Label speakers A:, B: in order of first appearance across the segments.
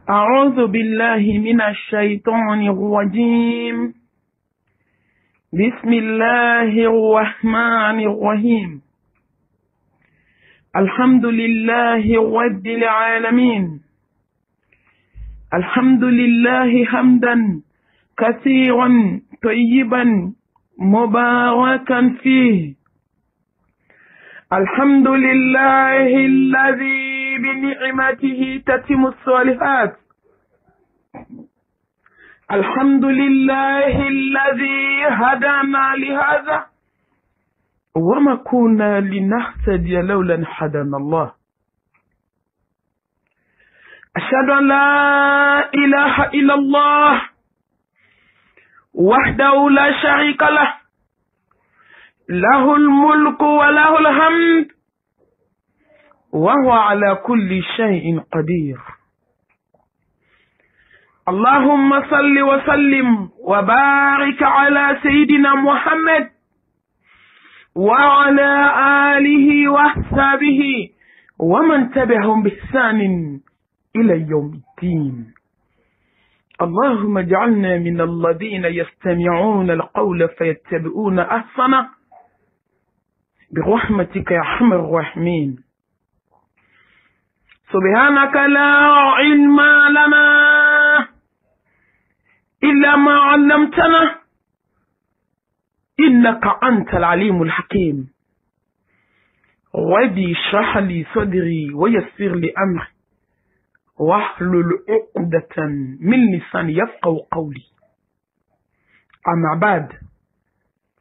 A: أعوذ بالله من الشيطان الرجيم. بسم الله الرحمن الرحيم. الحمد لله رب العالمين. الحمد لله حمدا كثيرا طيبا مباركا فيه. الحمد لله الذي بنعمته تتم الصالحات. الحمد لله الذي هدانا لهذا وما كنا لنهتدي لولا أن هدانا الله. أشهد أن لا إله إلا الله وحده لا شريك له، له الملك وله الحمد وهو على كل شيء قدير. اللهم صل وسلم وبارك على سيدنا محمد وعلى آله وأصحابه ومن تبعهم بإحسان إلى يوم الدين. اللهم اجعلنا من الذين يستمعون القول فيتبعون أحسنه برحمتك يا أرحم الراحمين. سبحانك لا علم لنا إلا ما علمتنا إنك أنت العليم الحكيم. ربي اشرح لي صدري ويسر لي أمري واحلل عقدة من لساني يفقهوا قولي. أما بعد،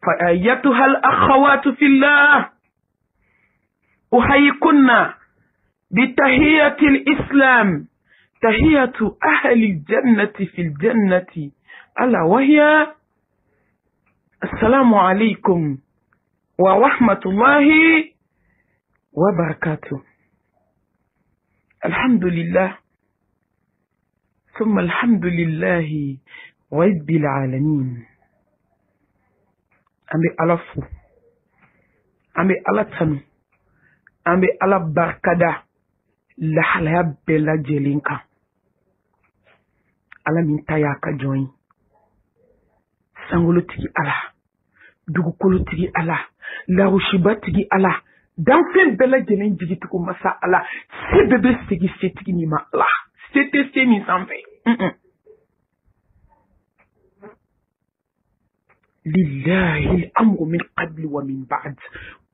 A: فأيتها الأخوات في الله، أحييكن بتحية الإسلام، تحية أهل الجنة في الجنة، ألا وهي السلام عليكم ورحمة الله وبركاته. الحمد لله ثم الحمد لله رب العالمين. أمي ألفو، أمي ألتنو، أمي ألبركدا لحلها بلا جلينكا ala min taya ka join sangolo tigi ala dugukolo tigi ala larushiba tigi ala danfen bela jelen jigi tuku masa ala se bebe sigi se tigi ni ma ala se mi sanfe lillahi al-amru min qabli wa min ba'd.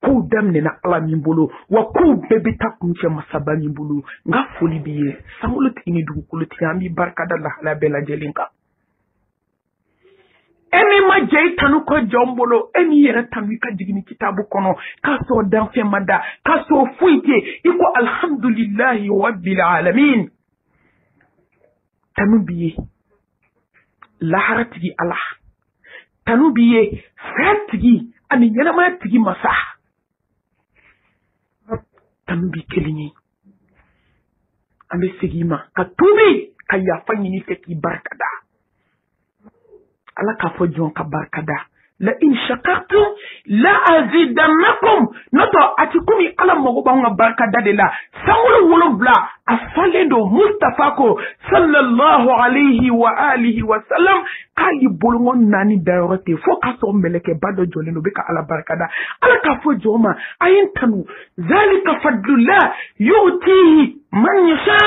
A: Ku damne na ala min bolo wa ku bebe ta kunche masaba min bolo nga foli biye sangolo tini dugukolo tigi ambi barka da la bela jelinka. Eni ma jay tanu ko jombolo eni yere tanu ka jigini kitabu kono ka so danfe mada ka so fuite iko alhamdulillahi rabbil alamin. Tanu biye lahara tigi Allah, tanu biye fatigi ani yana ma tigi masa tanu bi kelinyi ambe sigima ka tubi ka yafa nyini feki barkada ala ka fo jon ka barkada la in shakartum la azidannakum noto atikumi ala mogo ba nga barkada de la sangulu wolobla afalendo Mustafa ko sallallahu alayhi wa alihi wa sallam ali bolongon nani darote fo ka so meleke bado joleno be ka ala barkada ala ka fo joma ayin tanu zalika fadlullah yu'tihi man yasha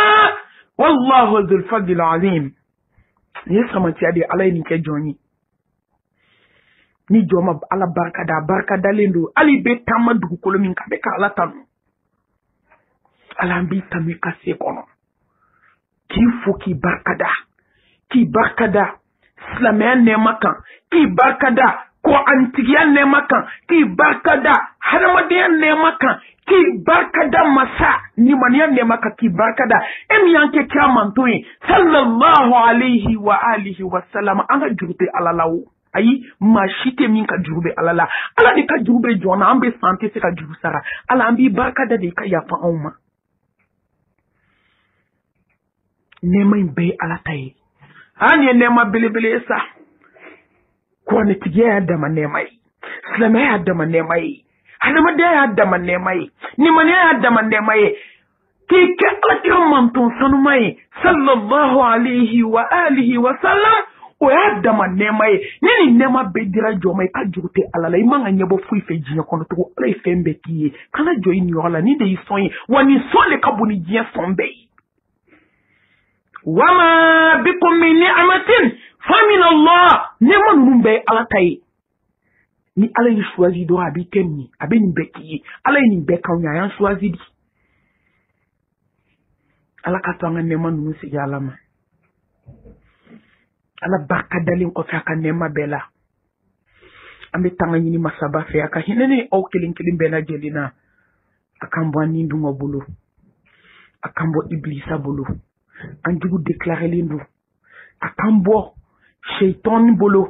A: wallahu dhul fadl azim. Yesama tiade ala ni ke joni ni joma ala barkada lendo ali be tamma dugukolo min ka be ka ala tanu ala mbi tami ka se kono ki fo ki barkada islamiyan ne makan ki barkada ko antigiyan ne makan ki barkada haramadiyan ne makan ki barkada masa ni maniyan ne makan ki barkada emi yanke kyamantoyi sallallahu alaihi wa alihi wa sallam anga jurute alalawo ayi ma shite min ka jurube alala ala de ka jurube jona ambe sante se ka juru sara ala ambi barkada de ka yafa umma nema imbe ala tayi anye nema bilibili sa ko ne tigiya ya da nema yi islama ya da nema yi hanama da ya da nema yi ni mane ya da nema yi k'i kɛ alakira manton sanuma ye sallallahu alayhi wa alihi wa sallam o y'a dama nɛɛma ye ni nin nɛɛma bɛɛ dira jɔ ma i ka jugu tɛ ala la i man ka ɲɛbɔ foyi fɛ diɲɛ kɔnɔ tugun ala ye fɛn bɛɛ k'i ye kana jɔ i niyɔrɔ la ni de y'i sɔn ye wa nin sɔn de ka bon ni diɲɛ sɔn bɛɛ ye wama bikum min ni'matin fa min Allah nɛɛma ninnu bɛɛ ye ala ta ye ni ala y'i choisi dɔrɔn a b'i kɛ nin ye a bɛ nin bɛɛ k'i ye ala ye nin bɛɛ k'anw ye a y'an choisi di ala ka to an ka nɛɛma ninnu sigi ala ma ala barika dalen kɔfɛ a ka nɛɛma bɛɛ la an bɛ tanga ɲini masaba fɛ a ka hinɛ ni aw kelen kelen bɛɛ lajɛlen na a k'an bɔ an ni dunŋɔ bolo a k'an bɔ iblisa bolo an jugu déclarelen don a k'an bɔ seitɔni bolo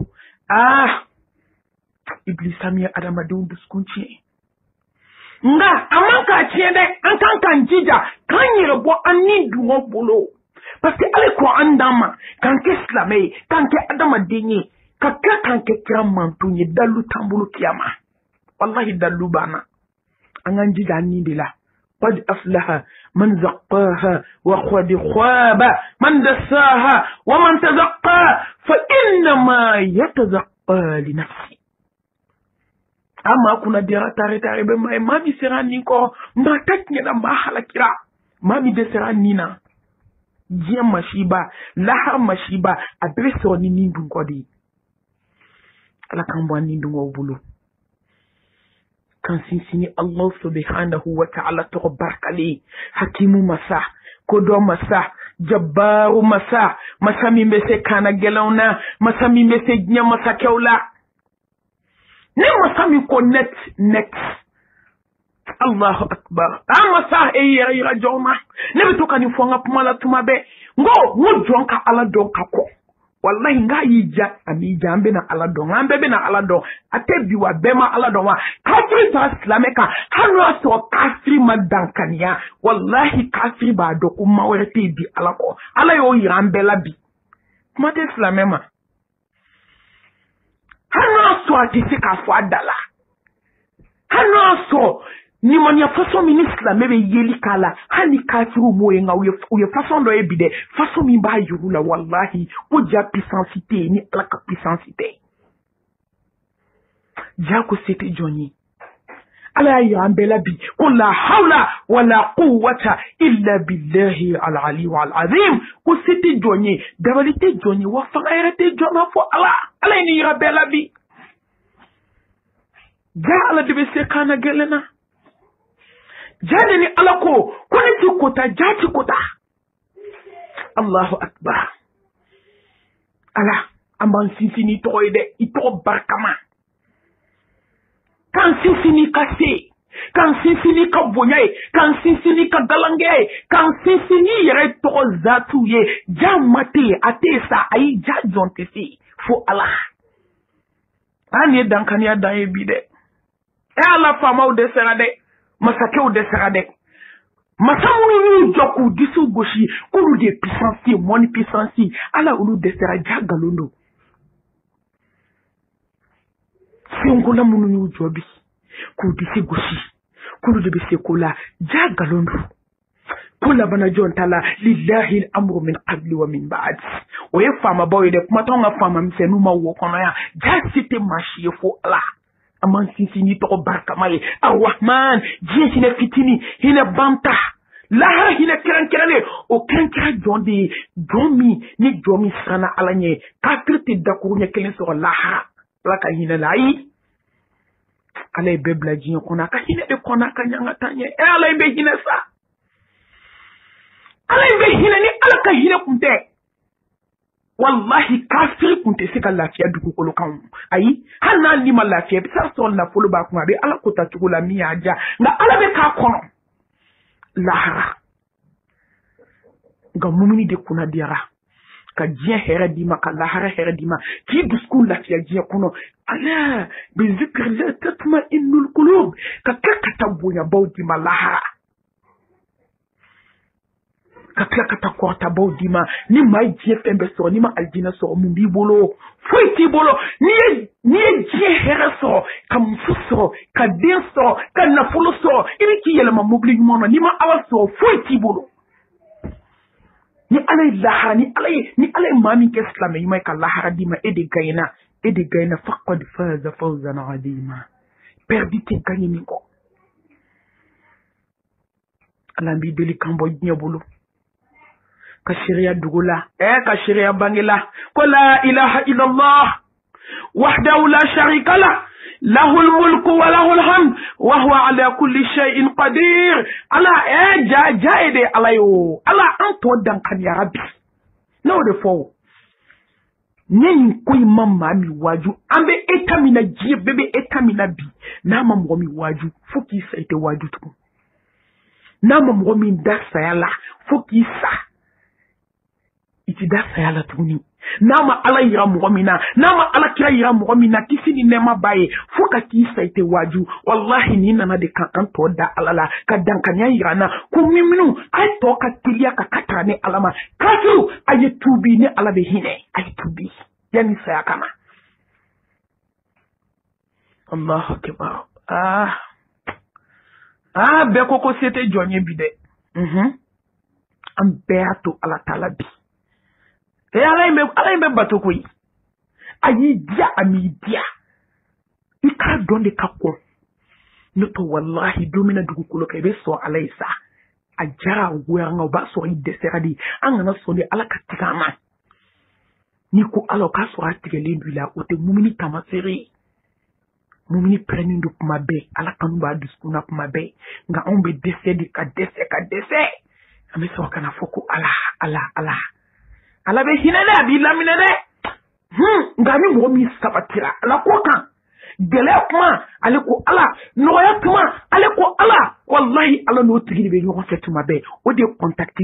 A: iblisa min ye adamadenw dusukun tiɲɛ nga a man k'a tiɲɛ dɛ an kan k'an jija k'an yɛrɛ bɔ an ni dunŋɔ bolo parce que ale ko an d'an ma k'an kɛ silamɛ ye k'an kɛ adamaden ye ka tila k'an kɛ kira manton ye dalu t'an bolo kiyama wallahi dalu banna an k'an jija an ni de la qad aflaha man zaqqaha wa qad khaba man dassaha wa man tazaqqa fa innama yatazaqqa li nafsi ama kuna dira tare be mai mami sera ni ko ma taknya da ma halakira mami de sera ni na jiya mashiba lahar mashiba a bere so ni dun ko di ala kan bo ni dun bulu kan sinsini Allah subhanahu wa ta'ala to barkali hakimu masa kodo masa jabbaru masa masami mbese kana gelawna masami mbese jiya masa kewla ne masami ko net Allahu akbar ama sa e yira joma ne be to kan fo nga pumala tuma be ngo jonka ala don ka ko wallahi nga yija ami jambe na ala don ambe be na ala don ate biwa be ma ala don wa kafiri ta islameka hanu so kafiri madankania wallahi kafiri ba do ko mawrete bi ala ko ala yo yirambe la bi kuma te islamema hanu so ati ka fo adala hanu so ni manya façon ministre mebe yeli kala hani kafiru moyenga uye façon do ebide façon mi ba yurula wallahi o ja puissance ni ala ka puissance ja ko sete joni ala ya ambela bi ko la hawla wala quwwata illa billahi al-ali wal-azim ko sete joni dabalite joni wa fa ayrate jona fo ala ni rabela bi ja ala de be se kana gelena jani ni ala ko kuni ti kota jati kota Allahu akbar ala amban sifini toide ito barkama kan sifini kase kan sifini ka bonyaye kan sifini ka galange kan sifini yere to zatu ye jamate atesa ayi jajonte fi fo ala ani dankani adaye bide e ala fama o de serade masakɛw dɛsɛra dɛ masa minnu y'u jɔ k'u disiw gosi k'olu de puissance ye mɔni puissance ala olu dɛsɛra ja galon don senkola minnu y'u jɔ bi k'u disi gosi k'olu de bɛ se ko la ja galon don ko labana jɔn ta la lillahi al-amru min qabli wa min ba'd o ye faamabaw ye dɛ kuma t'anw ka faama misɛnninw ma wo kɔnɔ yan ja si tɛ maa si ye fo ala aman sinsini to barkama ye arrahman je hina fitini hina banta lahara hina kiran o kiran jondi domi ni jomi sana alanye kafirti dakuru nya kelen so lahara la ka hina lai alay bebla jin kona ka hina de kona ka nyanga tanye e alay be hina sa alay be hina ni ala ka hina kunte wallahi kafiri kunte se ka lafiya dugukolo kan ayi hal na ni ma lafiya bi sa so la folo ba kuma be ala ko ta tugo la mi aja nga ala be ka kono lahara ga mumini de kuna diara ka jiya hera di ma ka lahara hera di ma ki dusku lafiya jiya kono ala bi zikr la tatma innul qulub ka tabunya bawdi ma lahara ka tila ka taa kɔrɔtabaw d'i ma ni maa ye diɲɛ fɛn bɛɛ sɔrɔ ni ma alijinɛ sɔrɔ mun b'i bolo foyi t'i bolo n'i ye diɲɛ hɛrɛ sɔrɔ ka muso sɔrɔ ka den sɔrɔ ka nafolo sɔrɔ i bɛ k'i yɛlɛma mobili ɲuman na n'i ma ala sɔrɔ foyi t'i bolo ni ala ye lahara ni ala ye maa min kɛ silamɛ ɲuman ye ka lahara d'i ma e de gagnera faqad faza fawzan azima perdu tɛ gagné min kɔ ala b'i deli kan bɔ diɲɛ bolo ka sharia dugu la ka sharia bange la ko la ilaha illallah wahdahu la sharika la lahul mulku wa lahul hamd wa huwa ala kulli shay'in qadir ala ja de ala yo ala an to dan kan ya rabbi no de fo nyen ko imam mi waju ambe etamina jiye bebe etamina bi na ma mo mi waju fo ki sa ite waju tu na ma mo mi da sayala fo ki sa iti da sayala tuni nama ala yira mɔgɔ min na nama ala kira yira mɔgɔ min na kisi ni nɛɛma b'a ye fo ka k'i sa i tɛ waju wallahi ni nana de kan an tɔ da ala la ka dankaniya yira na ko minnu a ye tɔ ka teliya ka katara ni ala ma kafiru a ye tuubi ni ala bɛ hinɛ a ye tuubi yanni saya kana allahu akbar bɛɛ ko se tɛ jɔn ye bi dɛ an bɛɛ y'a to ala taala bi ala in bɛ bato koyi a y'i diya a m'i diya i k'a dɔn de ka kɔn n'o tɛ wallahi don min na dugukolo kan i bɛ sɔn ala ye sa a jara a goyara nka o b'a sɔrɔ i dɛsɛra de an kana sɔn de ala ka tigɛ an na n'i ko ala o k'a sɔrɔ a tigɛlen don i la o tɛ mumini tamaseere ye mumini pɛrɛnnen don kuma bɛɛ ala kanu b'a dusukun na kuma bɛɛ nka anw bɛ dɛsɛ de ka dɛsɛ an bɛ sɔrɔ ka na fɔ ko ala ala bɛ hinɛ dɛ a b'i laminɛ dɛ nka ni mɔgɔ min sabatira ala ko kan gɛlɛya kuma ale ko ala nɔgɔya kuma ale ko ala wallahi ala n'o tigi de bɛ ɲɔgɔn fɛ tuma bɛɛ o de ye contact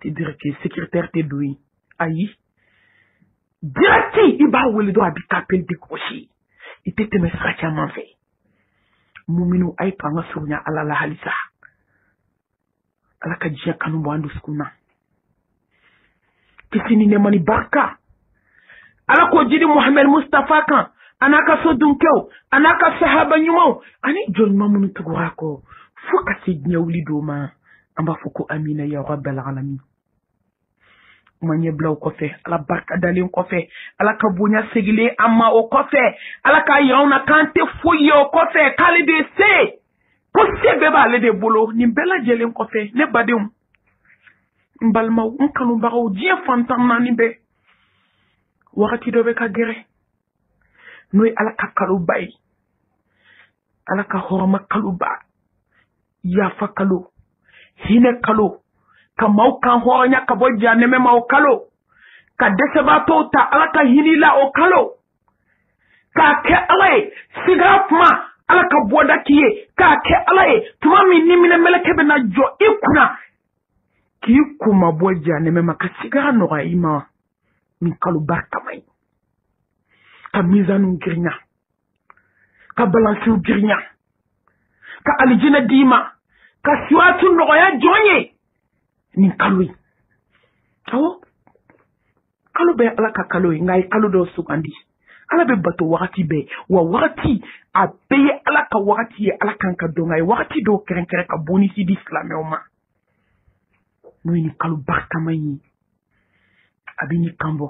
A: direct ye secrétaire tɛ don ye ayi direct i b'a wele dɔrɔn a b'i ka appel décroché i tɛ tɛmɛ sira caman fɛ muminu a ye to an ka surunya ala la halisa ala ka diɲɛ kanu bɔ an dusukun na kisi ni nɛɛma ni barika ala ko jiri muhammed mustafa kan a n'a ka so dunkɛw a n'a ka sahaba ɲumanw ani jɔn ɲuman minnu tugura kɔ fo ka se diɲɛ wuli dɔw ma an b'a fɔ ko amina ya rabbal alamin kuma ɲɛbilaw kɔfɛ ala barika dalen kɔfɛ ala ka bonya segilen an ma o kɔfɛ ala k'a yira anw na k'an tɛ foyi ye o kɔfɛ k'ale de se ko se bɛɛ b'ale de bolo nin bɛɛ lajɛlen kɔfɛ ne badenw n balimaw n kanubagaw diɲɛ fantan naani bɛɛ wagati dɔ bɛ ka gɛrɛ n'o ye ala ka kaloba ye ala ka hɔrɔma kaloba yafa kalo hinɛ kalo ka maaw kan hɔrɔnya ka bɔ jahanɛmɛ ma o kalo ka dɛsɛbaatɔw ta ala ka hinɛ la o kalo k'a kɛ ala ye sigara kuma ala ka bɔda k'i ye k'a kɛ ala ye tuma min ni minɛ mɛlɛkɛ bɛ na jɔ i kunna k'i kuma bɔ jahanɛmɛ ma ka sigara nɔgɔya i ma nin kalo barikama ye ka mizaniw girinya ka balansiw girinya ka alijinɛ d'i ma ka siwaatu nɔgɔya jɔn ye nin kalo ye awɔ kalo bɛɛ ala ka kalo ye nka a ye kalo dɔw sugandi ala bɛ bato wagati bɛɛ wa wagati a bɛɛ ye ala ka wagati ye ala kan ka dɔn a ye wagati dɔw kɛrɛnkɛrɛn ka bonisi di silamɛw ma n'o ye nin kalo barikama ye a bɛ ɲi kan bɔ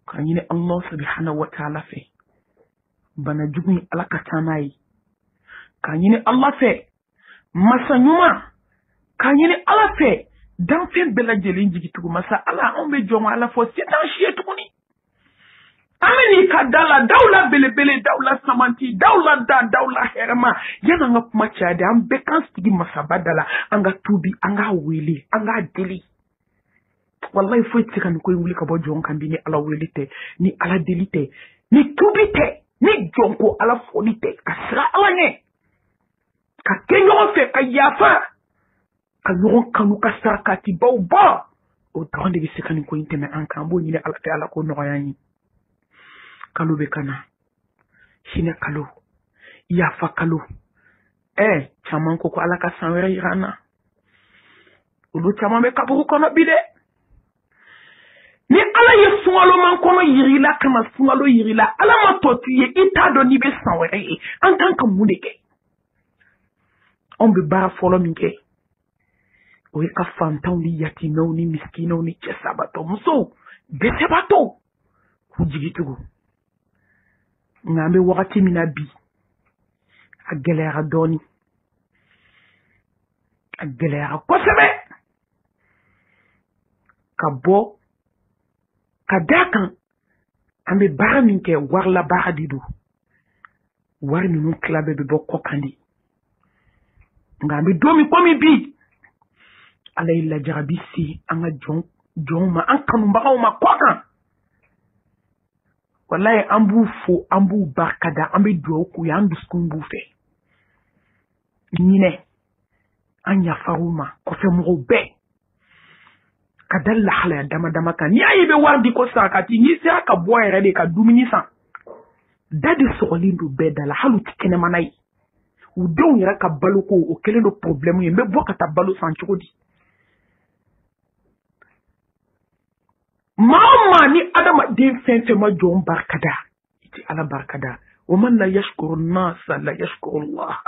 A: k'a ɲini allah subhanahu wa ta'ala fɛ bana jugu in ala ka taa n'a ye k'a ɲini ala fɛ masa ɲuman k'a ɲini ala fɛ danfɛn bɛɛ lajɛlen jigitugu masa ala anw bɛ jɔn ala fɔ se t'an si ye tuguni an bɛ n'i ka da la daw la belebele daw la samanti daw la da daw la hɛrɛma yanni an ka kuma caya de an bɛɛ k'an sigi masaba da la an ka tuubi an k'a wele an k'a deli wallahi foyi tɛ se ka nin ko in wuli ka bɔ jɔn kan bi ni ala wele tɛ ni ala deli tɛ ni tuubi tɛ ni jɔn ko ala fɔli tɛ ka sira ala ɲɛ ka kɛ ɲɔgɔn fɛ ka yafa ka ɲɔgɔn kanu ka sarakatibaw bɔ o dɔrɔn de bɛ se ka nin ko in tɛmɛ an kan an b'o ɲini ala fɛ ala k'o nɔgɔya an ye kalo bɛ ka na hinɛ kalo yafa kalo caman ko ala ka san wɛrɛ yira na olu caman bɛ kaburu kɔnɔ bi dɛ ni ala ye sunkalo man kɔnɔ yirila kana sunkalo yirila ala ma tɔ tu ye i t'a dɔn n'i bɛ san wɛrɛ ye an kan ka mun de kɛ anw bɛ baara fɔlɔ min kɛ o ye ka fantanw ni yatimɛw ni miskinaw ni cɛsabatɔ musow dɛsɛbatɔw k'u jigi tugu nka an bɛ wagati min na bi a gɛlɛyara dɔɔni a gɛlɛyara kosɛbɛ ka bɔ ka da kan an bɛ baara min kɛ warila baara de don wari ninnu tila bɛɛ bɛ bɔ kɔ kan de nka an bɛ don min komi bi ala ye lajarabi se an ka jɔnw ma an kanubagaw ma kɔ kan walayi an b'u fo an b'u barikada an bɛ dugawu k'u ye an dusukun b'u fɛ ɲinɛ an yafar'u ma kɔfɛ mɔgɔw bɛɛ ka da lahalaya dama dama kan n'i y'a ye i bɛ wari di ko sarakati n'i sera ka bɔ yɛrɛ de ka dumuni san da de sɔgɔlen don bɛɛ da la hali u tɛ kɛnɛmana ye u denw yɛrɛ ka baloko o kɛlen don problème ye n bɛ bɔ ka taa balo san cogo di maa o maa ni adamaden fɛn fɛn ma jɔn barikada i tɛ ala barikada wa man la yashkuru nasa la yashkuru Allah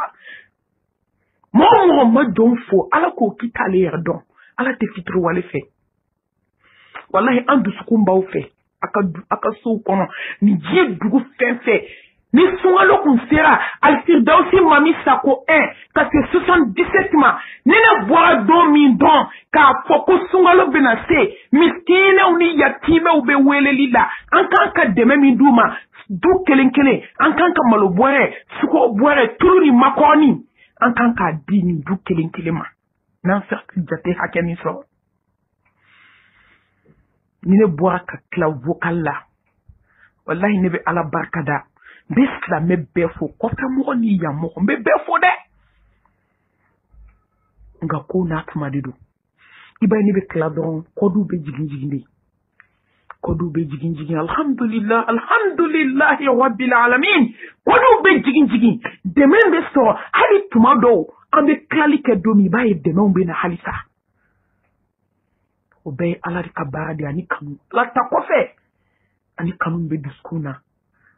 A: maa o mɔgɔ ma jɔn fo ala k'o k'i t'ale yɛrɛ dɔn ala tɛ fitiriwale fɛ wallahi an dusukun b'aw fɛ a ka sow kɔnɔ ni diɲɛ dugu fɛn fɛn ni sunkalo kun sera alfirdausi mami sako 1 ka se 77 ma ni ne bɔra don min dɔn k'a fɔ ko sunkalo bɛna se miskinɛw ni yatimɛw bɛ weleli la an kan ka dɛmɛ min d'u ma du kelen kelen an kan ka malo bɔrɛ sukoro bɔrɛ tulu ni makɔrɔni an kan k'a di nin du kelen kelen ma n'an sera jate hakɛ min sɔrɔ ni ne bɔra ka tila vocal la wallahi ne bɛ ala barikada n bɛ silamɛ bɛɛ fo kɔfɛ mɔgɔ ni yan mɔgɔ n bɛ bɛɛ fo dɛ nka ko n'a tuma de don i b'a ye ne bɛ tila dɔrɔn kɔduw bɛ jigin jigin de kɔduw bɛ jigin jigin alhamdulilahi rabbil alamin kɔduw bɛ jigin jigin dɛmɛ bɛ sɔrɔ hali tuma dɔw an bɛ tilali kɛ don min i b'a ye dɛmɛw bɛ na halisa o bɛɛ ye ala de ka baara de ani kanu ala ta kɔfɛ ani kanu bɛ dusukun na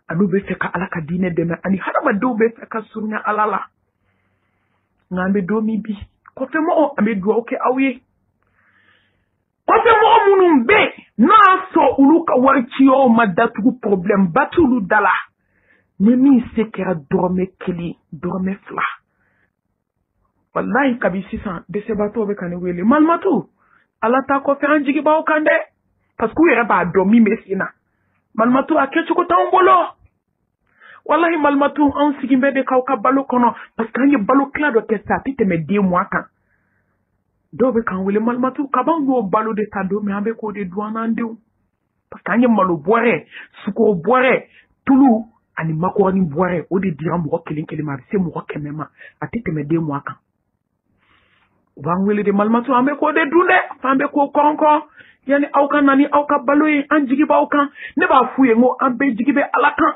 A: ani bɛ fɛ ka ala ka diinɛ dɛmɛ ani hadamadenw bɛ fɛ ka surunya ala la nka an bɛ don min bi kɔfɛ mɔgɔw an bɛ dugawu kɛ aw ye kɔfɛ mɔgɔ minnu bɛ n'a y'a sɔrɔ olu ka wari ci yɔrɔ ma datugu problème ba t'olu da la ni min se kɛra dɔrɔmɛ 1 dɔrɔmɛ 2 wallahi kabi sisan dɛsɛbatɔw bɛ ka ne wele malimatu ala ta kɔfɛ an jigi b'aw kan dɛ parce que u yɛrɛ b'a dɔn min bɛ sen na malimatu a kɛcogo t'anw bolo wallahi malimatu anw sigin bɛ de k'aw ka balo kɔnɔ parce que an ye balo tila dɔ kɛ sa a tɛ tɛmɛ 2 mois kan dɔw bɛ k'an wele malimatu kaban y'o balo de ta don min an bɛ k'o de dun an n'an denw parce que an ye malo bɔrɛ sukoro bɔrɛ tulu ani makɔrɔni bɔrɛ o de dira mɔgɔ kelen kelen ma a bɛ se mɔgɔ 100 ma a tɛ tɛmɛ 2 mois kan u b'an wele de malimatu an bɛ k'o de dun dɛ f'an bɛ k'o kɔrɔnkɔn yani aw ka na ni aw ka balo ye an jigi b'aw kan ne b'a f'u ye n ko an bɛɛ jigi bɛ ala kan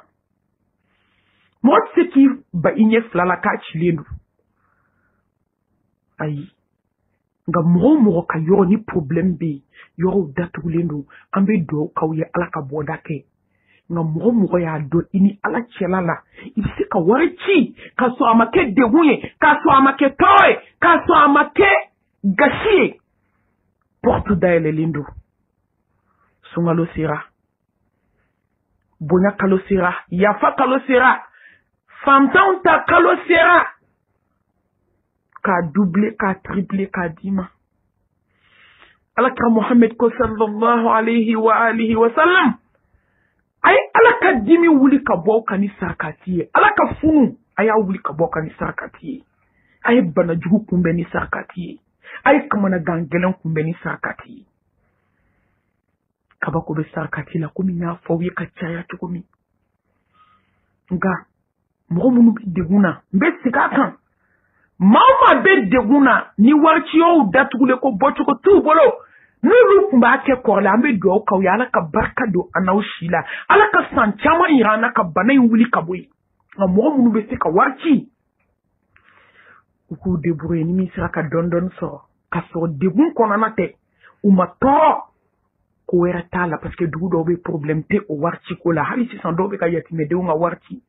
A: mɔgɔ tɛ se k'i ba i ɲɛ 2 la k'a cilen don ayi nka mɔgɔ o mɔgɔ ka yɔrɔ ni problème bɛ yen yɔrɔw datugulen don an bɛ dugawu k'aw ye ala ka bɔda kɛ nka mɔgɔ o mɔgɔ y'a dɔn i ni ala cɛla la i bɛ se ka wari ci k'a sɔrɔ a ma kɛ degun ye k'a sɔrɔ a ma kɛ tɔɔrɔ ye k'a sɔrɔ a ma kɛ gasi ye porte dayɛlɛlen don sunkalo sera bonya kalo sera yafa kalo sera fantanw ta kalo sera k'a doubler k'a tripler k'a d'i ma alakira Muhammad ko sallallahu alayhi wa alihi wa sallam ay ala ka dimi wuli ka bɔ ka ni sarakati ye ala ka funu a y'a wuli ka bɔ ka ni sarakati ye a ye bana jugu kunbɛn ni sarakati ye a ye kamanagan gɛlɛn kunbɛn ni sarakati ye kabako bɛ sarakati la komi n y'a fɔ aw ye ka caya cogo min nka mɔgɔ minnu bɛ degun na n bɛ segin a kan maa o maa bɛ degun na ni wariciyaw datugulen ko bɔcogo t'u bolo n'olu tun b'a kɛ kɔrɔlen an bɛ dugawu k'aw ye ala ka barika don an n'aw si la ala ka san caman yira an na ka bana in wuli ka bɔ yen nka mɔgɔ minnu bɛ se ka wari ci u k'u débrouiller ni min sera ka dɔn sɔrɔ ka sɔrɔ degun kɔnɔna tɛ u ma tɔɔrɔ ko wɛrɛ t'a la parce que dugu dɔw bɛ problème tɛ o wariti ko la hali sisan dɔw bɛ ka yatimɛdenw ka wariti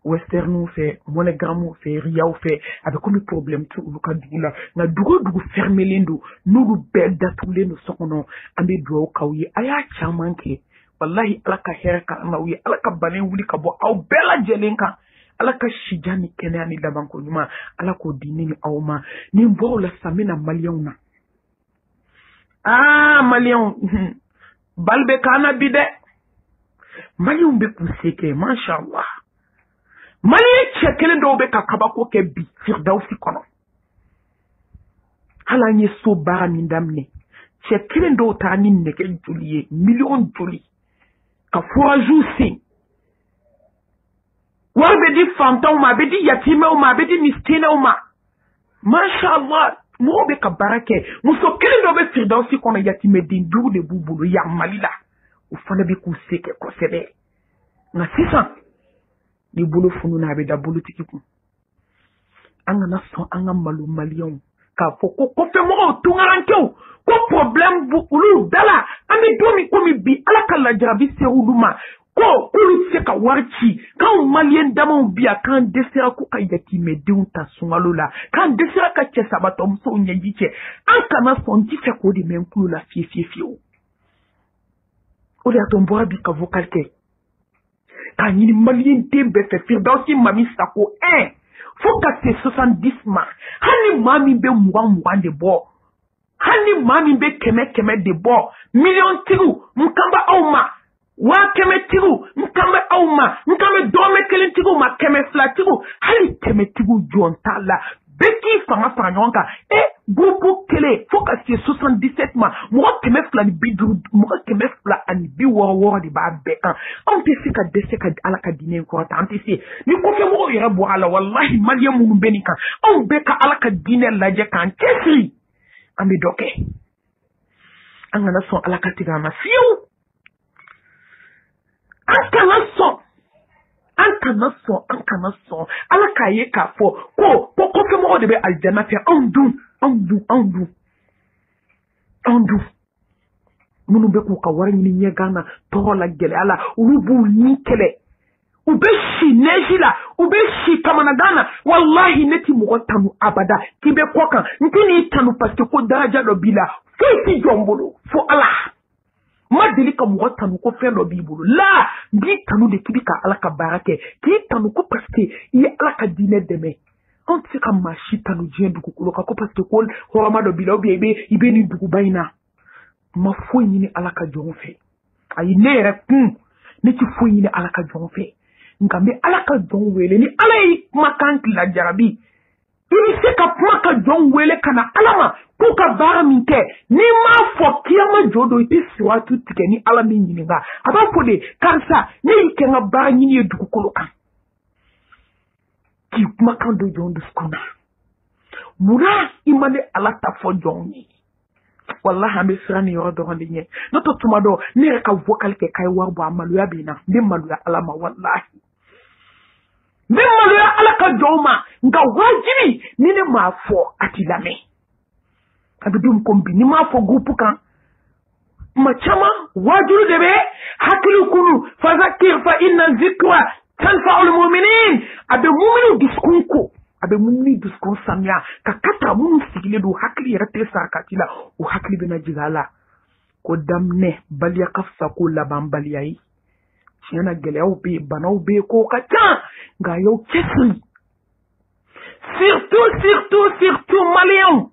A: westernu fɛ monogramu fɛ riyaw fɛ a bɛ komi problème tɛ olu ka dugu la nka dugu fermelen don n'olu bɛɛ datugulen don so kɔnɔ an bɛ dugawu k'aw ye a y'a caman kɛ wallahi ala ka hɛrɛ ka an n'aw ye ala ka bana wuli ka bɔ aw bɛɛ lajɛlen kan ala ka sija ni kɛnɛya ni labanko ɲuman ala k'o di ne ni aw ma ni n bɔr'o la sisan n bɛna maliyɛnw na maliyɛnw bal bɛ k'an na bi dɛ maliyɛnw bɛ k'u se kɛ masha Allah maliyɛn cɛ kelen dɔw bɛ ka kabako kɛ bi firdawusi kɔnɔ hali an ye so baara min daminɛ cɛ kelen dɔw taara ni nɛgɛ joli ye miliyɔn joli ka foraziw sen wari bɛ di fantanw ma a bɛ di yatimɛw ma a bɛ di miskinɛw ma masha Allah mɔgɔw bɛ ka baara kɛ muso kelen dɔ bɛ firdawusi kɔnɔ yatimɛden duuru de b'u bolo yan Mali la u fana bɛ k'u se kɛ kosɛbɛ nka sisan ni bolo fununa a bɛ da bolotigi kun an kana sɔn an ka malo maliyɛnw k'a fɔ ko kɔfɛmɔgɔw tunkarankew ko problème bu olu bɛɛ la an bɛ don min komi bi ala ka lajarabi se olu ma ko k'olu tɛ se ka wari ci k'anw maliyɛn damaw bi yan k'an dɛsɛra ko ka yatimɛdenw ta sunkalo la k'an dɛsɛra ka cɛ sabatɔmusow ɲɛji cɛ an kana sɔn n ti fɛ k'o de mɛn tulo la fiyewu o de y'a to n bɔra bi ka vocal kɛ k'a ɲini maliyɛn den bɛɛ fɛ firdawusi mami sako 1 fo ka se 70 ma hali maa min bɛ 20 de bɔ hali maa min bɛ 100 de bɔ miliyɔn tigiw n kan bɛ aw ma 100 tigiw n kan bɛ aw ma n kan bɛ dɔrɔmɛ 1 tigiw ma 200 tigiw hali 100 tigiw jɔn t'a la bɛɛ k'i fanga fara ɲɔgɔn kan groupe kelen fo ka se 77 ma mɔgɔ 250 mɔgɔ 260 de b'a bɛɛ kan anw tɛ se ka dɛsɛ ka ala ka diinɛ kɔrɔta an tɛ se ni kɔfɛmɔgɔw yɛrɛ bɔ a la wallahi maliyɛn minnu bɛ nin kan anw bɛɛ ka ala ka diinɛ lajɛ k'an cɛsiri an bɛ dɔ kɛ an kana sɔn ala ka tigɛ an na fiyewu an kana sɔn ala k'a ye k'a fɔ ko kɔfɛmɔgɔw de bɛ alijana fɛ anw dun minnu bɛ k'u ka wari ɲini ɲɛgan na tɔɔrɔ la gɛlɛya la olu b'u ni kɛlɛ u bɛ si neji la u bɛ si kamanagan na wallahi ne ti mɔgɔ tanu abada k'i bɛ kɔ kan n tɛ n'i tanu parce que ko daraja dɔ b'i la foyi t'i jɔ n bolo fo ala ma deli ka mɔgɔ tanu ko fɛn dɔ b'i bolo la b'i tanu de k'i bɛ ka ala ka baara kɛ k'i tanu ko parce que i ye ala ka diinɛ dɛmɛ anw tɛ se ka maa si tanu diɲɛ dugukolo kan ko parce que ko hɔrɔma dɔ b'i la i bɛ nin duguba in na ma foyi ɲini ala ka jɔn fɛ ayi ne yɛrɛ ne ti foyi ɲini ala ka jɔn fɛ nka n bɛ ala ka jɔn wele ni ala y'i kumakan lajarabi i bɛ se ka kuma ka jɔn wele ka na ala ma k'u ka baara min kɛ n'i m'a fɔ kiyama jɔ don i tɛ siwatu tigɛ ni ala min ɲininka a b'a fɔ de karisa ne y'i kɛ n ka baara ɲini ye dugukolo kan k'i kumakan don jɔn dusukun na munna i ma ne ala ta fɔ jɔn ye wallahi an bɛ siran nin yɔrɔ dɔrɔn de ɲɛ n'o tɛ tuma dɔ ne yɛrɛ ka vocal kɛ k'a ye wari bɔ a maloya bɛ n na n bɛ maloya ala ma wallahi n bɛ maloya ala ka jɔnw ma nka wajibi ni ne m'a fɔ a t'i lamɛn a bɛ don komi bi ni m'a fɔ groupe kan ma caman wajibi de bɛ hakili kunu fazakir fa inna zikra tanfa'ul mu'minin a bɛ muminu dusukun ko a bɛ mumini dusukun sanuya ka kata minnu sigilen don hakili yɛrɛ tɛ sarakati la o hakili bɛna jigin a la ko daminɛ baliya ka fisa ko laban baliya ye tiɲɛ na gɛlɛyaw bɛ yen banaw bɛ yen kow ka ca nka a y'aw cɛsiri surtout maliyɛnw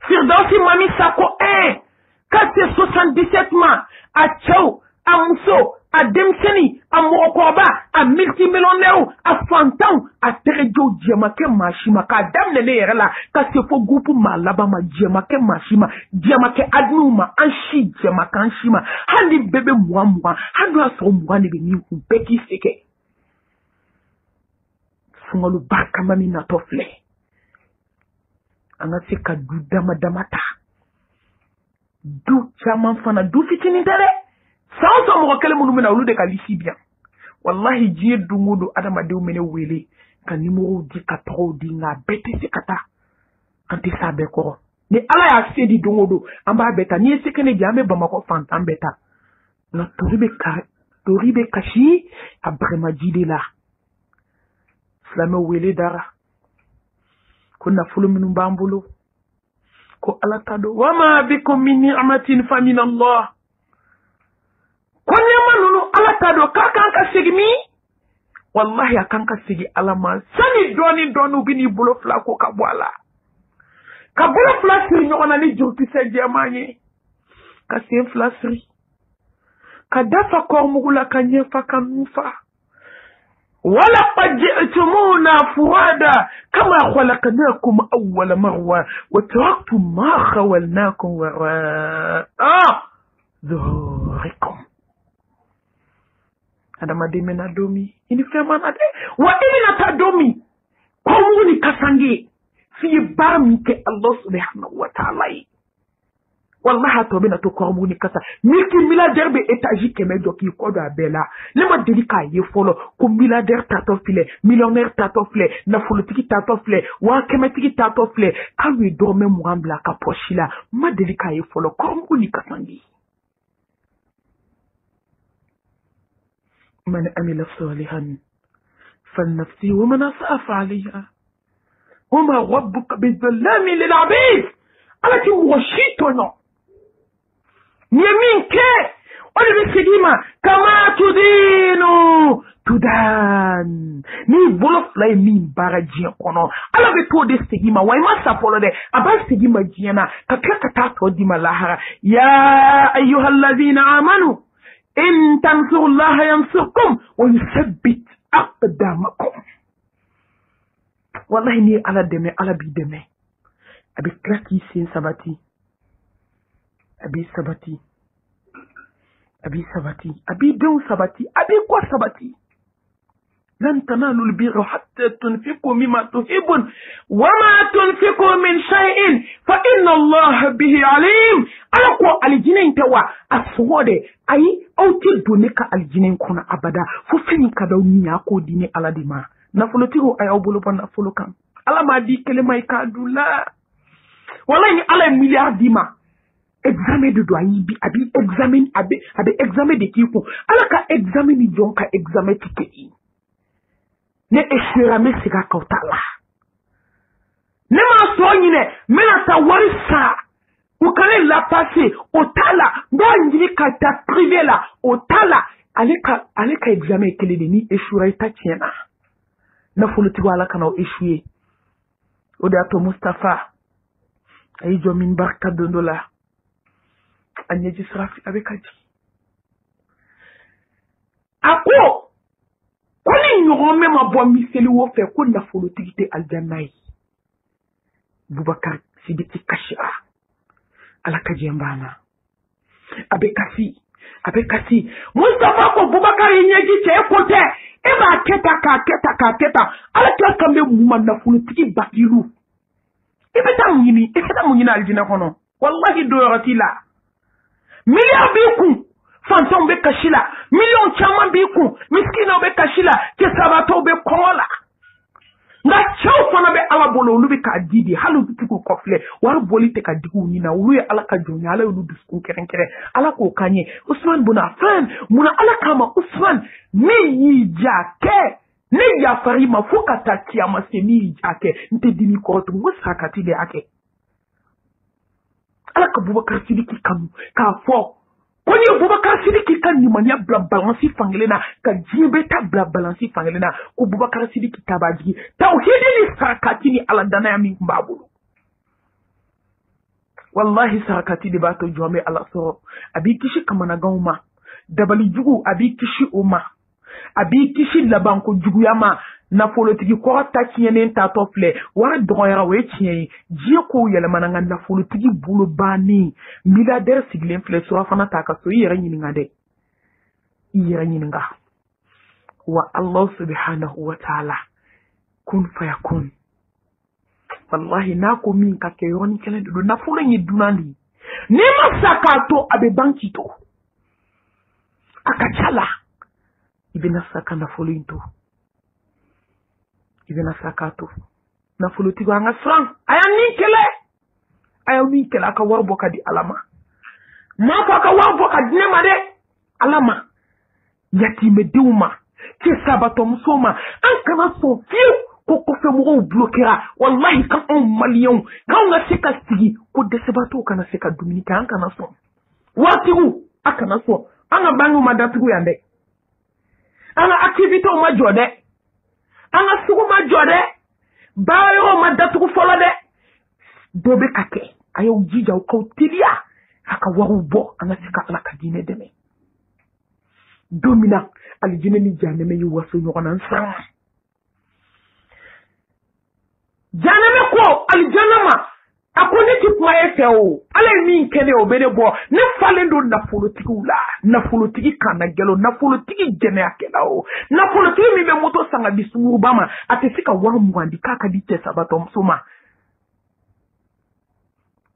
A: firdawusi mami sako 1 ka se 77 ma a cɛw a muso a denmisɛnnin a mɔgɔkɔrɔba a multimillionnaire a fantanw a tɛgɛjɛw jɛmakɛ maa si ma k'a daminɛ ne yɛrɛ la ka se fo groupe maa laban ma jɛmakɛ maa si ma jɛmakɛ adminw ma an si jɛmakɛ an si ma hali ni bɛɛ bɛ 20 hali n'o y'a sɔrɔ 20 de bɛ min kun bɛɛ k'i se kɛ sunkalo barikama min natɔ filɛ an ka se ka du dama dama ta du caman fana du fitinin tɛ dɛ san o san mɔgɔ kelen minnu bɛ na olu de ka lisi bi yan wallahi diɲɛ don o don adamadenw bɛ ne wele ka numéro di ka tɔgɔw di nka bɛɛ tɛ se ka taa an tɛ s'a bɛɛ kɔrɔ ni ala y'a se di don o don an b'a bɛɛ ta n'i ye se kɛnɛ di an bɛ bamakɔ fantan bɛɛ ta nka tori bɛ kasi a bagamaji de la silamɛw wele dara ko nafolo minnu b'an bolo ko ala ta don wa ma bikum min ni'matin fa min Allah ko nɛɛma ninnu ala ta don k'a kan ka segin min wallahi a kan ka segin ala ma sani dɔɔni u bɛ n'i bolo fila ko ka bɔ a la ka bolo fila siri ɲɔgɔn na ni jurukisɛ jɛman ye ka sen fila siri ka dafa kɔrɔmugu la ka ɲɛfa ka nufa ولقد جئتمونا فرادا كما خلقناكم أول مرة وتركتم ما خولناكم وراء ظهوركم هذا ما دمنا دومي إني فهمان أدي وإني نتدومي كموني كسانجي في بارمك الله سبحانه وتعالى wallahi to bena to kormu ni kasa miki milliardaire be étage keme do ki ko do abela le ma delika ye folo ko milliardaire tato file millionnaire tato file na politiki tato file wa kemetiki tato file kan wi do me mu ambla ka pochila ma delika ye folo kormu ni kasa ngi man amila salihan فلنفسه ومن أساء فعليها وما ربك بالظلام للعبيد على كي وشيتنا يمين كي أولي بسيديما كما تدينو تدان ni bolof la min barajien kono ala be to de stigima way ma sapolo de aba stigima jiena ka ta to di malahara ya ayyuhalladhina amanu in tansurullaha yansurkum wa yuthabbit aqdamakum wallahi ni ala deme ala bi deme abi kraki sin sabati abi don sabati abi ko sabati lan tanalu albirra hatta tunfiqu mimma tuhibbun wama tunfiqu min shay'in fa inna allaha bihi alim ala ko aljinin tawa aswode ai auti donika aljinin kuna abada fu fini kadawni ya ko dini ala dima na folotiro ay awbolo ban na folokan ala ma di kelema ka dula wallahi ala milliard dima examen de doyen bi abi examen de kiku ala ka examen ni jonka examen tike ne esira me siga kautala ne ma so nyine me na ta warisa ukale la passer otala ndo njiri ka ta privé la otala aleka examen kele de ni esura ita tiena na fuluti wala kana o eshuye odato Mustafa ay jo min barka dondola anyeji srafi abekaji ako koni nyoro me mabo miseli wo fe ko na folotiki aljanna Boubacar Sidiki Kashira alaka jembana abekasi Mustafa ko Boubacar nyeji che kote e ba keta alaka kambe muma na folotiki bakiru e beta munyini aljina kono wallahi do yorati la milliard biku fantom be kashila million chama biku miskino be kashila ke sabato be kola na chau fana be ala bolo lu be ka didi halu tuku kofle war boli te ka digu ni na ulu ala ka jonya ala lu duskun kerenkere ala ko kanye Usman bun Affan muna ala kama Usman ni yijake ni ya farima fuka takia masemi yijake nte dini ko to musakati de ake ala ka Boubacar Sidiki kam ka fo koni Boubacar Sidiki kan ni mania bla balansi fangelena ka jibe ta bla balansi fangelena ko Boubacar Sidiki tabaji tawhidi ni sarakati ni ala dana ya min babu wallahi sarakati de bato jome ala so abi kishi kamana gauma dabali jugu abi kishi uma abi kishi labanko jugu yama na folotigi ko ta tienen ta tofle wara doyara we tien ji ko yele mananga na folotigi bulu bani milliardaire siglen fle so afana ta ka so yere nyininga de yere nyininga wa Allah subhanahu wa ta'ala kun fayakun wallahi na ko min ka ke yoni kele do na folo nyi dunandi ni masakato abe bankito akachala ibina saka na folo into ibena sakato nafolotigo anga sran aya ni kele aka warbo kadi alama ma fa ka warbo kadi ne made alama yatime deuma ci sabato musoma an kana so fiu ko fe mo bloquera wallahi kan on malion kan nga seka sigi ko de sabato kana seka dominika an kana so watigu akana so anga bangu madatugu yande anga activité o ma jode anga sugu ma jode bayo madatugu folo de dobe kake ayo jija ko tilia aka waru bo anga seka ala kadine deme domina alijine ni janeme yu waso nyokona nsama janeme ko alijanama akoni ti kwa efeo ale mi nkene obere bo ne falendo na politiki kana gelo na politiki jene akela o na politiki mi be moto sanga bisuru bama atefika wa mwandi kaka dite sabato msoma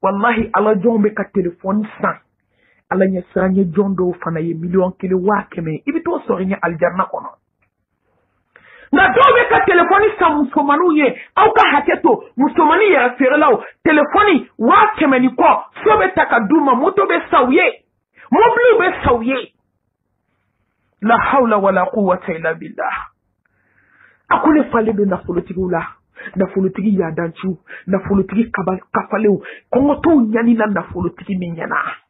A: wallahi ala jombe ka telefone san ala nya sranye jondo fana ye million kile wa keme ibito sorinya aljanna kono na dobe ka telefoni sa musomanu ye au ka haketo musomani ya ferelao telefoni wa keme ni ko sobe takaduma moto be sauye mobli be sauye la hawla wala quwwata illa billah akule fale do na politiki na politiki ya danchu na politiki kafaleu kongo to nyani na politiki minyana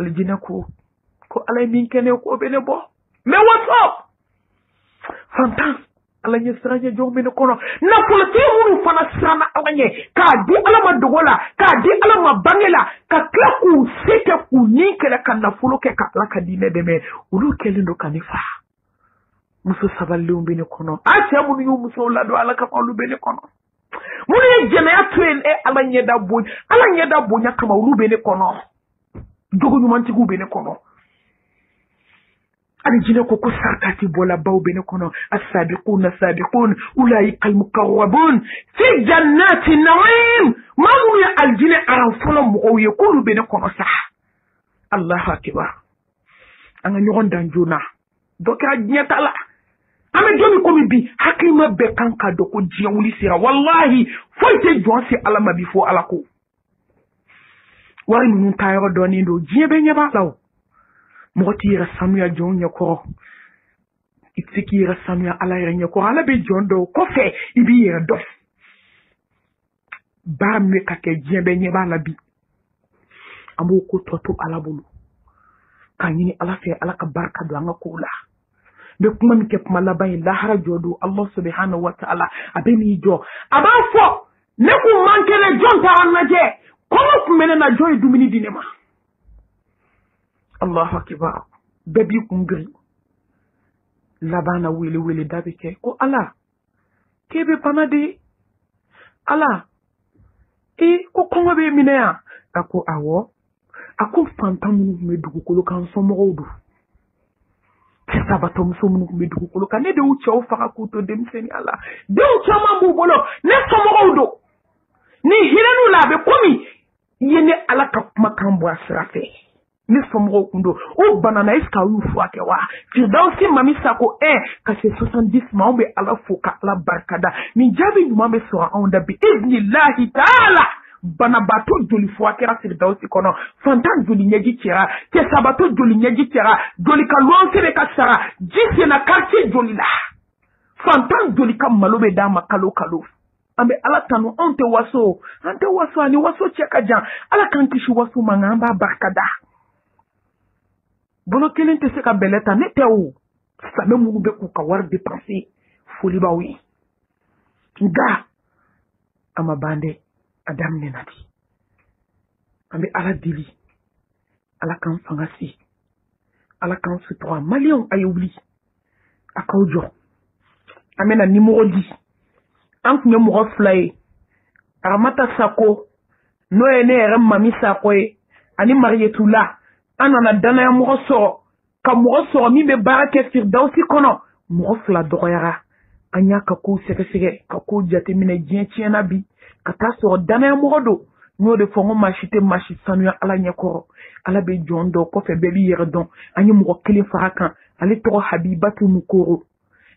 A: aljina ko alay min kene ko bene bo me what's up fantas ala nye sranye jombe ne kono na politiki munu fana srana alanye ka di alama dogola ka di alama bangela ka klaku seke ku ninkela kana fuluke ka la kadine deme ulu kelindo kanifa muso saballe umbene kono acha munu yu muso lado ala ka ulu bene kono munu ye jeme ya twen ala nye da bonya kama ulu bene kono dogo nyumanti ku bene kono alijine ko sarkati bola baw bene kono as-sabiqun ulaika al-muqarrabun fi jannati na'im mamu ya aljine aran folo mo ye ko bene kono sa Allahu akbar anga nyogon danjuna doka nyatala ame jomi ko mi bi hakima be kanka do ko jiawuli sira wallahi foyte jonsi alama bi fo alako wari mun tayo do ni do jiebe nyaba law moti rasamuya jonya ko itiki rasamuya ala yenya ko ala be jondo ko fe ibi yera do ba me ka ke jiebe nyaba la bi amu ko toto ala bulu kanyini ala fe ala ka barka do anga ko la be kuma mi ke kuma la bay la hara jodo Allah subhanahu wa ta'ala abeni jo aba fo ne ku manke ne jonta anaje ko ko mena na joy dumini dinema Allahu akbar baby kungri labana wele dabike ko ala kebe panade ala ko kongo be minea ako awo ako fantamu medugo kolo kan somodo sabato musomu medugo kolo kan ne de ucho faka kuto demseni ala de ucho mambu bolo ne somodo ni hirenu labe komi yene ala ka makambo asrafe ni somo kundo o banana iska yu fuake wa firdausi mami sako ka se 70 maombe ala fuka ala barkada ni jabi nyumambe so onda bi iznillahi ta'ala bana bato joli fuake ra firdausi kono fantan joli nyeji tira ke sabato joli nyeji tira joli ka lonse ka sara jise na quartier joli la fantan joli ka malobe dama kalo ambe ala tanu onte waso ani waso cheka jan ala kankishi waso mangamba barkada bolo kelen te se ka beleta ne te o sa me munu be ku ka war dépenser foli ba wi nga ama bande adam ne nati ambe ala dili ala kan fangasi ala kan su 3 millions ayobli akawjo amena numéro 10 anku me mo fly aramata sako no ene mami sako ani marietula anana dana ya mo so mi be barake firdausi kono mo fla doyara anya ka ko sege ka ko jate mine jiena bi ka ta so dana ya mo do no de fongo machite sanu ala nyakoro ala be jondo ko fe bebi yerdon anyi mo kele farakan ale to habibatu mukoro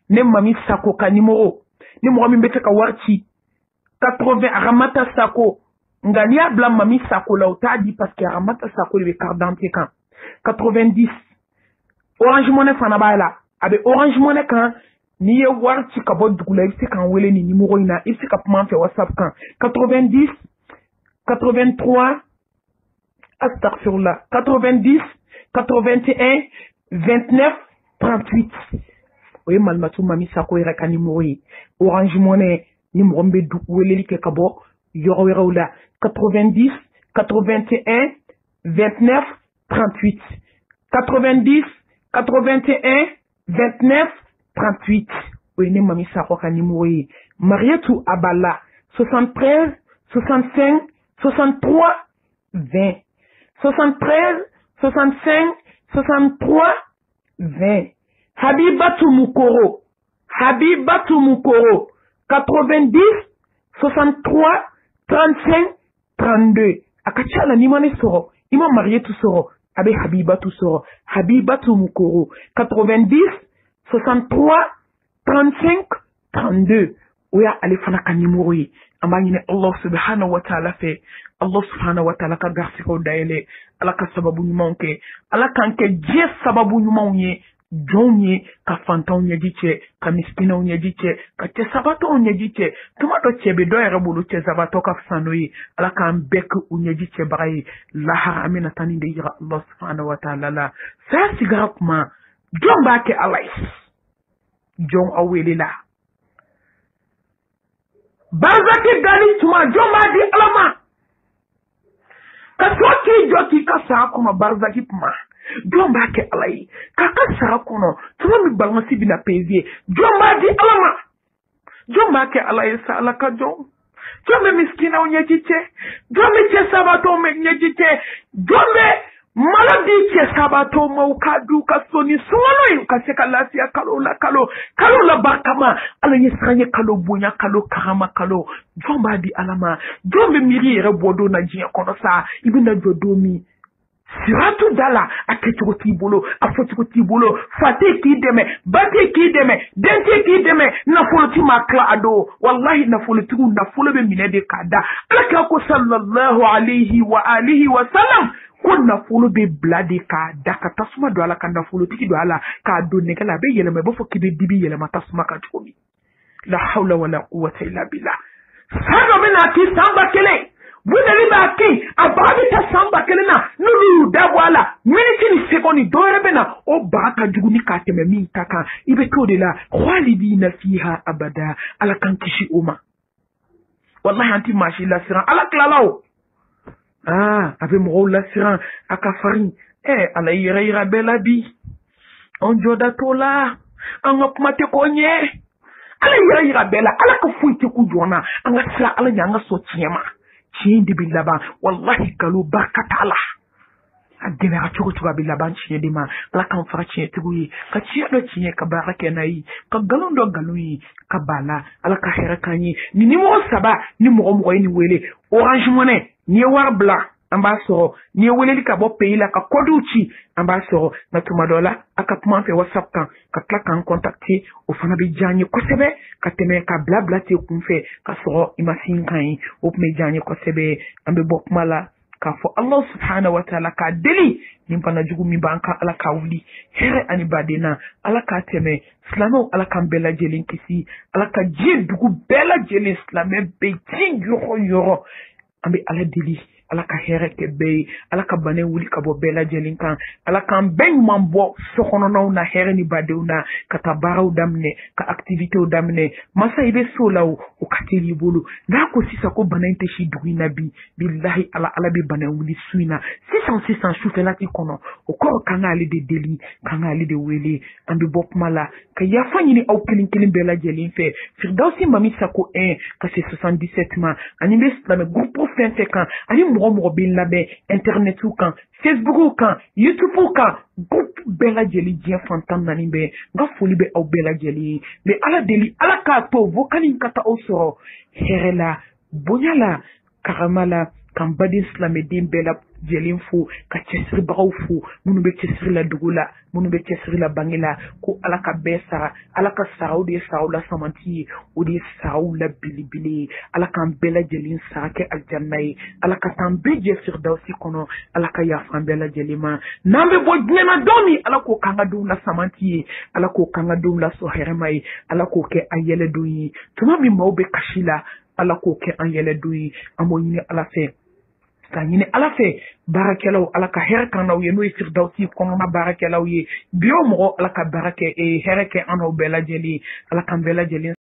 A: ne mami sako ka numéro ni mɔgɔ min bɛ fɛ ka wari ci 80 Aramata Sako nga ni abla mami Sako la o t'a di parce que Aramata Sako de bɛ carte d'identité kan 90 Orange Money fana b'a la a bɛ Orange Money kan n'i ye wari ci ka bɔ dugu la i bɛ se k'an wele ni numéro in na i bɛ se ka kuma an fɛ WhatsApp kan 90 83 Astaghfirullah 90 81 29 38 o ye Malimatu Mami Sako yɛrɛ ka numéro ye Orange Money ni mɔgɔ min bɛ weleli kɛ ka bɔ yɔrɔ wɛrɛw la 90 81 29 38 90 81 29 38 o ye ne Mami Sako ka numéro ye Mariétou Abala 73 65 63 20 73 65 63 20 Habibatou Moukoro 90 63 35 32 akachala ni mane soro ima Mariétou soro abe Habibatou soro Habibatou Moukoro 90 63 35 32 oya ale fana ka numéro yi amba ñine Allah subhanahu wa ta'ala fe Allah subhanahu wa ta'ala ka garsi ko dayele ala ka sababu ñumanw ke ala kan ke je sababu ñumanw ye jɔnw ye ka fantanw ɲɛji cɛ ka miskinaw ɲɛji cɛ ka cɛ sabatɔw ɲɛji cɛ tuma dɔ cɛ bɛ dɔ yɛrɛ bolo cɛ sabatɔ ka fisa n'o ye ala k'an bɛɛ kɛ u ɲɛji cɛbaga ye lahara an bɛna taa nin de yira Allah subhanahu wa ta'ala la saya sigara kuma jɔn b'a kɛ ala ye jɔn aw welela barzaki dali tuma jɔn b'a di ala ma ka to k'i jɔ k'i ka saya kɔnɔ barzaki kuma jɔn b'a kɛ ala ye k'a ka sara kɔnɔ tuma min balansi bɛna peser jɔn b'a di ala ma jɔn b'a kɛ ala ye sa ala ka jɔn jɔn bɛ miskinaw ɲɛji cɛ jɔn bɛ cɛ sabatɔw ɲɛji cɛ jɔn bɛ maladi cɛ sabatɔw ma u ka du ka so ni sunkalo ye u ka se ka lafiya kalo la barikama ala ye siran ye kalo bonya kalo karama kalo jɔn b'a di ala ma jɔn bɛ miiri yɛrɛ bɔ don na diɲɛ kɔnɔ sa i bɛna jɔ don min siratu dala a kɛcogo t'i bolo a fɔcogo t'i bolo fate k'i dɛmɛ bate k'i dɛmɛ dente k'i dɛmɛ nafoloti ma tila a don wallahi nafolotigiw nafolo bɛ minɛ de k'a da ala k'a ko sallallahu alayhi wa alihi wa sallam ko nafolo bɛ bila de k'a da ka tasuma don ala ka nafolotigi don ala k'a don nɛgɛ la a bɛ yɛlɛma i b'a fɔ k'i bɛ dibi yɛlɛma tasuma kan cogo min la hawla wala quwwata illa billah san dɔ bɛ na k'i san ba kelen Budeli b'a kɛ a baga bɛ taa san 1000 na n'olu y'u dabɔ a la miniti ni seconde dɔ wɛrɛ bɛ na o baga ka jugu ni k'a tɛmɛ min ta kan i bɛ t'o de la khalidina fiha abada ala k'an kisi o ma wallahi an tɛ maa si lasiran ala tilala o a bɛ mɔgɔw lasiran a ka farin ala yɛrɛ yira bɛɛ la bi an jɔda t'o la an ka kuma tɛ k'o ɲɛ ala yɛrɛ yira bɛɛ la ala ka foyi tɛ ku jɔn na an ka sira ala ɲɛ an ka sɔn tiɲɛ ma tiɲɛ de bɛ laban wallahi kalo barika t'a la a gɛlɛya cogo cogo a bɛ laban tiɲɛ de ma ala k'an fara tiɲɛtigiw ye ka tiɲɛ dɔ tiɲɛ ka baara kɛ n'a ye ka nkalon dɔ nkalon ye ka ba la ala ka hɛrɛ k'an ye nin nimɔgɔ 3 ni mɔgɔ ye nin wele Orange Money n'i ye wari bila an b'a sɔrɔ n'i ye weleli ka bɔ pays la ka kɔdiw ci an b'a sɔrɔ nka tuma dɔ la a ka kuma an fɛ WhatsApp kan ka tila k'an contacter o fana bɛ diya n ye kosɛbɛ ka tɛmɛ ka bila ten kun fɛ ka sɔrɔ i ma sin kan ye o tun bɛ diya n ye kosɛbɛ an bɛ bɔ kuma la k'a fɔ Allah subhanahu wa ta'ala k'a deli nin bana jugu min b'an kan ala k'a wuli hɛrɛ ani baden ala k'a tɛmɛ silamɛw ala k'an bɛɛ lajɛlen kisi ala ka diɲɛ dugu bɛɛ lajɛlen silamɛ bɛ diɲɛ yɔrɔ yɔrɔ an bɛ ala deli ala ka hɛrɛ kɛ bɛɛ ye ala ka bana wuli ka bɔ bɛɛ lajɛlen kan ala k'an bɛɛ ɲuman bɔ sokɔnɔnaw na hɛrɛ ni badenw na ka taa baaraw daminɛ ka activitéw daminɛ masa i bɛ so la o ka teli i bolo n'a ko sisan ko bana in tɛ si dugu in na bi billahi ala bɛ bana wuli su in na sisan sufɛla tɛ kɔnɔ o kɔrɔ kan k'ale de deli kan k'ale de wele an bɛ bɔ kuma la ka yafa ɲini aw kelen kelen bɛɛ lajɛlen fɛ Firdausi Mami Sako 1 ka se 77 ma ani bɛ silamɛ groupe fɛn fɛn kan ani mɔgɔ bɛ labɛn internetu kan Facebook kan YouTube kan groupe bɛɛ lajɛlen diɲɛ fantan naani bɛɛ n ka foli bɛ aw bɛɛ lajɛlen ye mais ala deli ala k'a to vocal in ka taa aw sɔrɔ hɛrɛ la bonya la karama la kan baden silamɛden bɛɛ lajɛlen fo ka cɛsiribagaw fo minnu bɛ cɛsiri la dugu la minnu bɛ cɛsiri la bange la ko ala ka bɛɛ sara ala ka saraw de ye saraw la samanti ye o de ye saraw la belebele ye ala k'an bɛɛ lajɛlen sara kɛ aljanna ye ala ka t'an bɛɛ jɛ firdausi kɔnɔ ala ka yafa an bɛɛ lajɛlen ma n'an bɛ bɔ diɲɛ na don min ala k'o k'an ka denw la samanti ye ala k'o k'an ka denw la sɔn hɛrɛma ye ala k'o kɛ an yɛlɛdon ye tuma min maaw bɛ kasi la ala k'o kɛ an yɛlɛdon ye an b'o ɲini ala fɛ ka ɲini ala fɛ baarakɛlaw ala ka hɛrɛ kan n'aw ye n'o ye firdausi kɔnɔna baarakɛlaw ye bi o mɔgɔ ala ka baara kɛ hɛrɛ kɛ an n'aw bɛɛ lajɛlen ala k'an bɛɛ lajɛlen